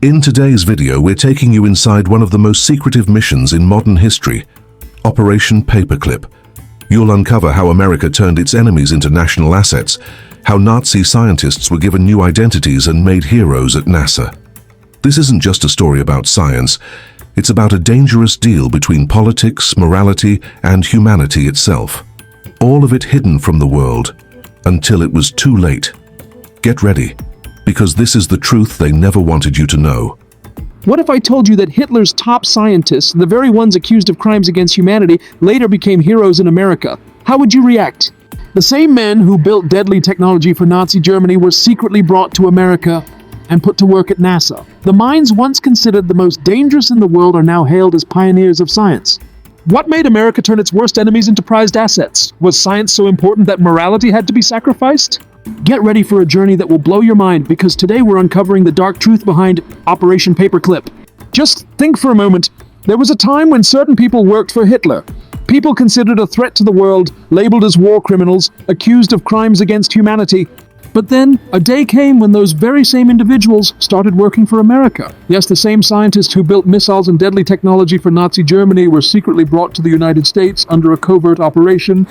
In today's video, we're taking you inside one of the most secretive missions in modern history, Operation Paperclip. You'll uncover how America turned its enemies into national assets, how Nazi scientists were given new identities and made heroes at NASA. This isn't just a story about science, it's about a dangerous deal between politics, morality, and humanity itself. All of it hidden from the world, until it was too late. Get ready, because this is the truth they never wanted you to know. What if I told you that Hitler's top scientists, the very ones accused of crimes against humanity, later became heroes in America? How would you react? The same men who built deadly technology for Nazi Germany were secretly brought to America and put to work at NASA. The minds once considered the most dangerous in the world are now hailed as pioneers of science. What made America turn its worst enemies into prized assets? Was science so important that morality had to be sacrificed? Get ready for a journey that will blow your mind, because today we're uncovering the dark truth behind Operation Paperclip. Just think for a moment. There was a time when certain people worked for Hitler. People considered a threat to the world, labeled as war criminals, accused of crimes against humanity. But then, a day came when those very same individuals started working for America. Yes, the same scientists who built missiles and deadly technology for Nazi Germany were secretly brought to the United States under a covert operation.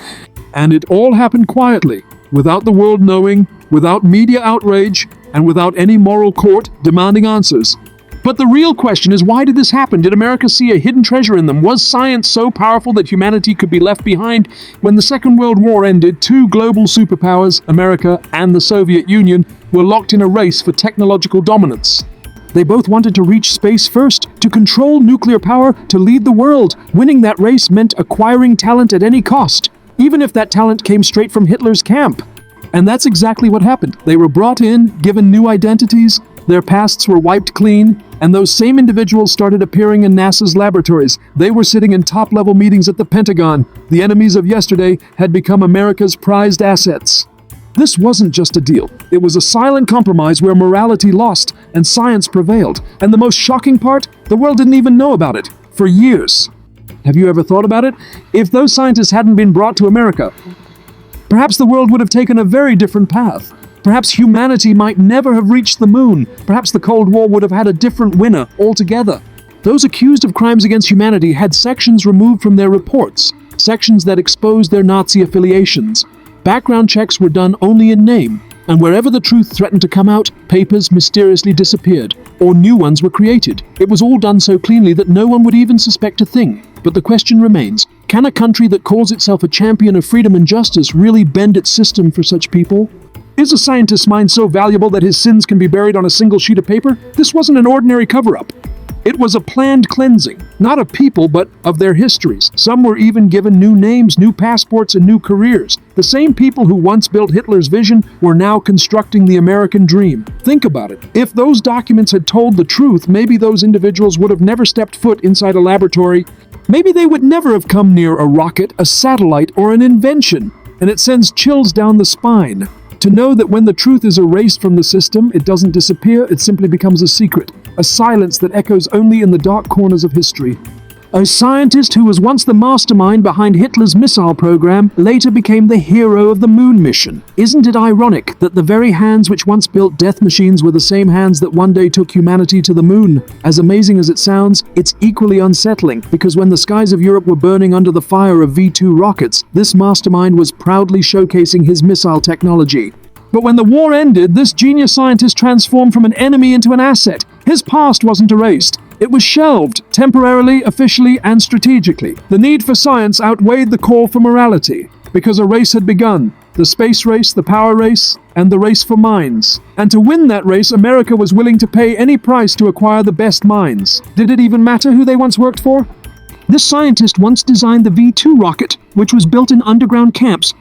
And it all happened quietly, without the world knowing, without media outrage, and without any moral court demanding answers. But the real question is, why did this happen? Did America see a hidden treasure in them? Was science so powerful that humanity could be left behind? When the Second World War ended, two global superpowers, America and the Soviet Union, were locked in a race for technological dominance. They both wanted to reach space first, to control nuclear power, to lead the world. Winning that race meant acquiring talent at any cost, even if that talent came straight from Hitler's camp. And that's exactly what happened. They were brought in, given new identities, their pasts were wiped clean, and those same individuals started appearing in NASA's laboratories. They were sitting in top-level meetings at the Pentagon. The enemies of yesterday had become America's prized assets. This wasn't just a deal. It was a silent compromise where morality lost and science prevailed. And the most shocking part, the world didn't even know about it for years. Have you ever thought about it? If those scientists hadn't been brought to America, perhaps the world would have taken a very different path. Perhaps humanity might never have reached the moon. Perhaps the Cold War would have had a different winner altogether. Those accused of crimes against humanity had sections removed from their reports, sections that exposed their Nazi affiliations. Background checks were done only in name, and wherever the truth threatened to come out, papers mysteriously disappeared, or new ones were created. It was all done so cleanly that no one would even suspect a thing. But the question remains, can a country that calls itself a champion of freedom and justice really bend its system for such people? Is a scientist's mind so valuable that his sins can be buried on a single sheet of paper? This wasn't an ordinary cover-up. It was a planned cleansing, not of people, but of their histories. Some were even given new names, new passports, and new careers. The same people who once built Hitler's vision were now constructing the American dream. Think about it. If those documents had told the truth, maybe those individuals would have never stepped foot inside a laboratory. Maybe they would never have come near a rocket, a satellite, or an invention. And it sends chills down the spine to know that when the truth is erased from the system, it doesn't disappear, it simply becomes a secret, a silence that echoes only in the dark corners of history. A scientist who was once the mastermind behind Hitler's missile program later became the hero of the moon mission. Isn't it ironic that the very hands which once built death machines were the same hands that one day took humanity to the moon? As amazing as it sounds, it's equally unsettling, because when the skies of Europe were burning under the fire of V2 rockets, this mastermind was proudly showcasing his missile technology. But when the war ended, this genius scientist transformed from an enemy into an asset. His past wasn't erased. It was shelved, temporarily, officially, and strategically. The need for science outweighed the call for morality, because a race had begun. The space race, the power race, and the race for minds. And to win that race, America was willing to pay any price to acquire the best minds. Did it even matter who they once worked for? This scientist once designed the V2 rocket, which was built in underground camps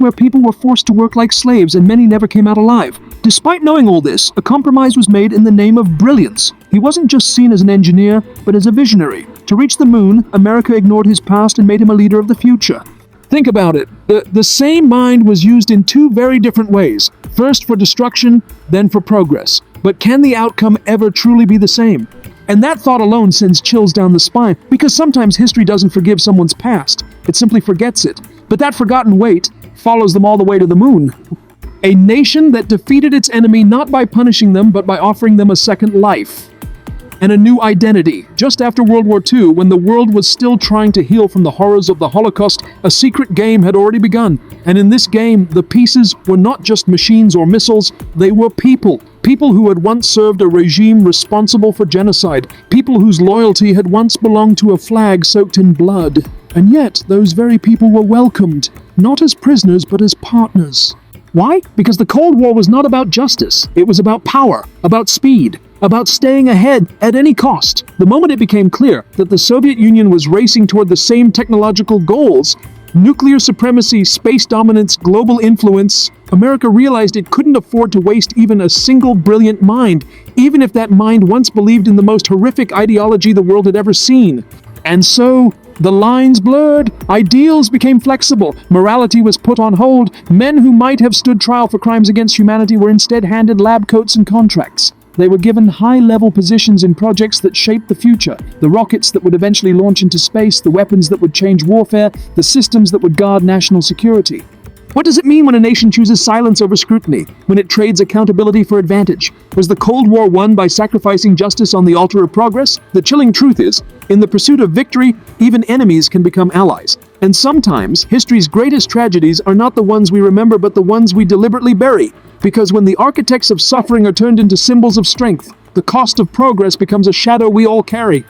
where people were forced to work like slaves, and many never came out alive. Despite knowing all this, a compromise was made in the name of brilliance. He wasn't just seen as an engineer, but as a visionary. To reach the moon, America ignored his past and made him a leader of the future. Think about it. The same mind was used in two very different ways. First for destruction, then for progress. But can the outcome ever truly be the same? And that thought alone sends chills down the spine, because sometimes history doesn't forgive someone's past. It simply forgets it. But that forgotten weight follows them all the way to the moon. A nation that defeated its enemy not by punishing them, but by offering them a second life. and a new identity. Just after World War II, when the world was still trying to heal from the horrors of the Holocaust, a secret game had already begun. And in this game, the pieces were not just machines or missiles, they were people. People who had once served a regime responsible for genocide. People whose loyalty had once belonged to a flag soaked in blood. And yet, those very people were welcomed, not as prisoners, but as partners. Why? Because the Cold War was not about justice. It was about power, about speed, about staying ahead at any cost. The moment it became clear that the Soviet Union was racing toward the same technological goals, nuclear supremacy, space dominance, global influence, America realized it couldn't afford to waste even a single brilliant mind, even if that mind once believed in the most horrific ideology the world had ever seen. And so, the lines blurred, ideals became flexible, morality was put on hold, men who might have stood trial for crimes against humanity were instead handed lab coats and contracts. They were given high-level positions in projects that shaped the future, the rockets that would eventually launch into space, the weapons that would change warfare, the systems that would guard national security. What does it mean when a nation chooses silence over scrutiny, when it trades accountability for advantage? Was the Cold War won by sacrificing justice on the altar of progress? The chilling truth is, in the pursuit of victory, even enemies can become allies. And sometimes, history's greatest tragedies are not the ones we remember, but the ones we deliberately bury. Because when the architects of suffering are turned into symbols of strength, the cost of progress becomes a shadow we all carry.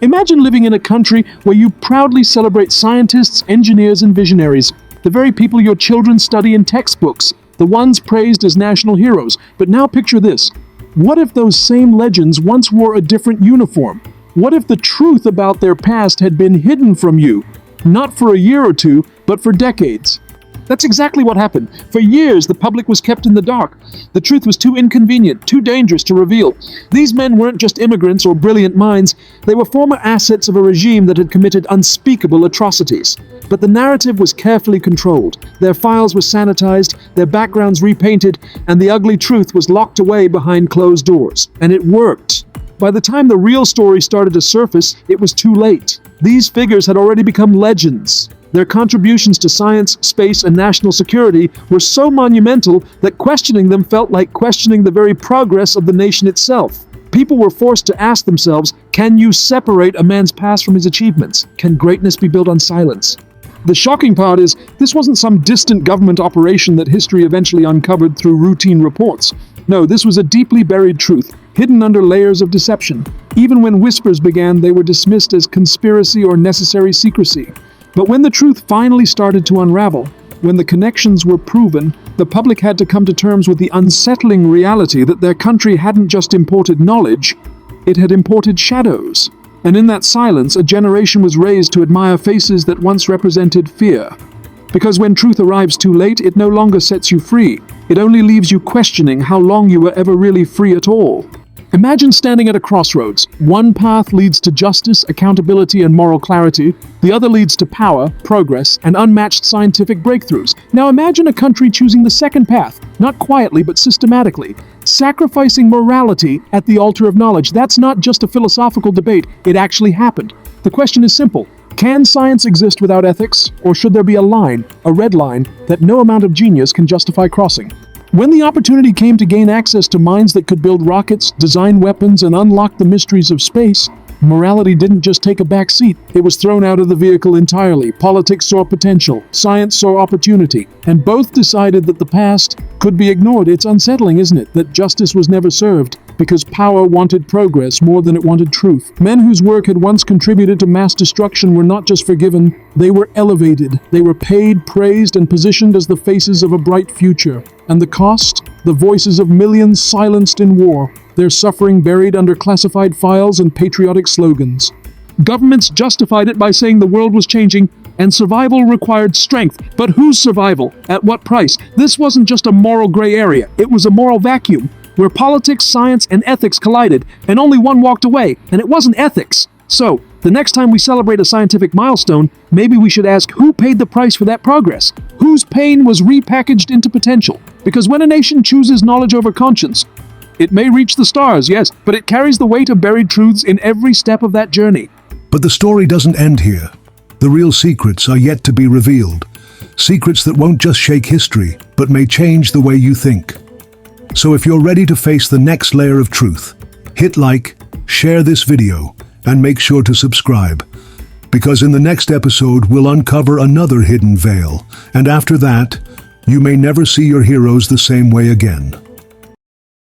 Imagine living in a country where you proudly celebrate scientists, engineers, and visionaries. The very people your children study in textbooks, the ones praised as national heroes. But now picture this. What if those same legends once wore a different uniform? What if the truth about their past had been hidden from you? Not for a year or two, but for decades. That's exactly what happened. For years, the public was kept in the dark. The truth was too inconvenient, too dangerous to reveal. These men weren't just immigrants or brilliant minds. They were former assets of a regime that had committed unspeakable atrocities. But the narrative was carefully controlled. Their files were sanitized, their backgrounds repainted, and the ugly truth was locked away behind closed doors. And it worked. By the time the real story started to surface, it was too late. These figures had already become legends. Their contributions to science, space, and national security were so monumental that questioning them felt like questioning the very progress of the nation itself. People were forced to ask themselves, can you separate a man's past from his achievements? Can greatness be built on silence? The shocking part is, this wasn't some distant government operation that history eventually uncovered through routine reports. No, this was a deeply buried truth, hidden under layers of deception. Even when whispers began, they were dismissed as conspiracy or necessary secrecy. But when the truth finally started to unravel, when the connections were proven, the public had to come to terms with the unsettling reality that their country hadn't just imported knowledge, it had imported shadows. And in that silence, a generation was raised to admire faces that once represented fear. Because when truth arrives too late, it no longer sets you free. It only leaves you questioning how long you were ever really free at all. Imagine standing at a crossroads. One path leads to justice, accountability, and moral clarity. The other leads to power, progress, and unmatched scientific breakthroughs. Now imagine a country choosing the second path, not quietly but systematically, sacrificing morality at the altar of knowledge. That's not just a philosophical debate, it actually happened. The question is simple. Can science exist without ethics, or should there be a line, a red line, that no amount of genius can justify crossing? When the opportunity came to gain access to minds that could build rockets, design weapons, and unlock the mysteries of space, morality didn't just take a back seat. It was thrown out of the vehicle entirely. Politics saw potential, science saw opportunity, and both decided that the past could be ignored. It's unsettling, isn't it, that justice was never served because power wanted progress more than it wanted truth. Men whose work had once contributed to mass destruction were not just forgiven, they were elevated. They were paid, praised, and positioned as the faces of a bright future. And the cost? The voices of millions silenced in war, their suffering buried under classified files and patriotic slogans. Governments justified it by saying the world was changing and survival required strength. But whose survival? At what price? This wasn't just a moral gray area, it was a moral vacuum where politics, science, and ethics collided, and only one walked away, and it wasn't ethics. So, the next time we celebrate a scientific milestone, maybe we should ask who paid the price for that progress? Whose pain was repackaged into potential? Because when a nation chooses knowledge over conscience, it may reach the stars, yes, but it carries the weight of buried truths in every step of that journey. But the story doesn't end here. The real secrets are yet to be revealed. Secrets that won't just shake history, but may change the way you think. So if you're ready to face the next layer of truth, hit like, share this video, and make sure to subscribe. Because in the next episode, we'll uncover another hidden veil, and after that, you may never see your heroes the same way again.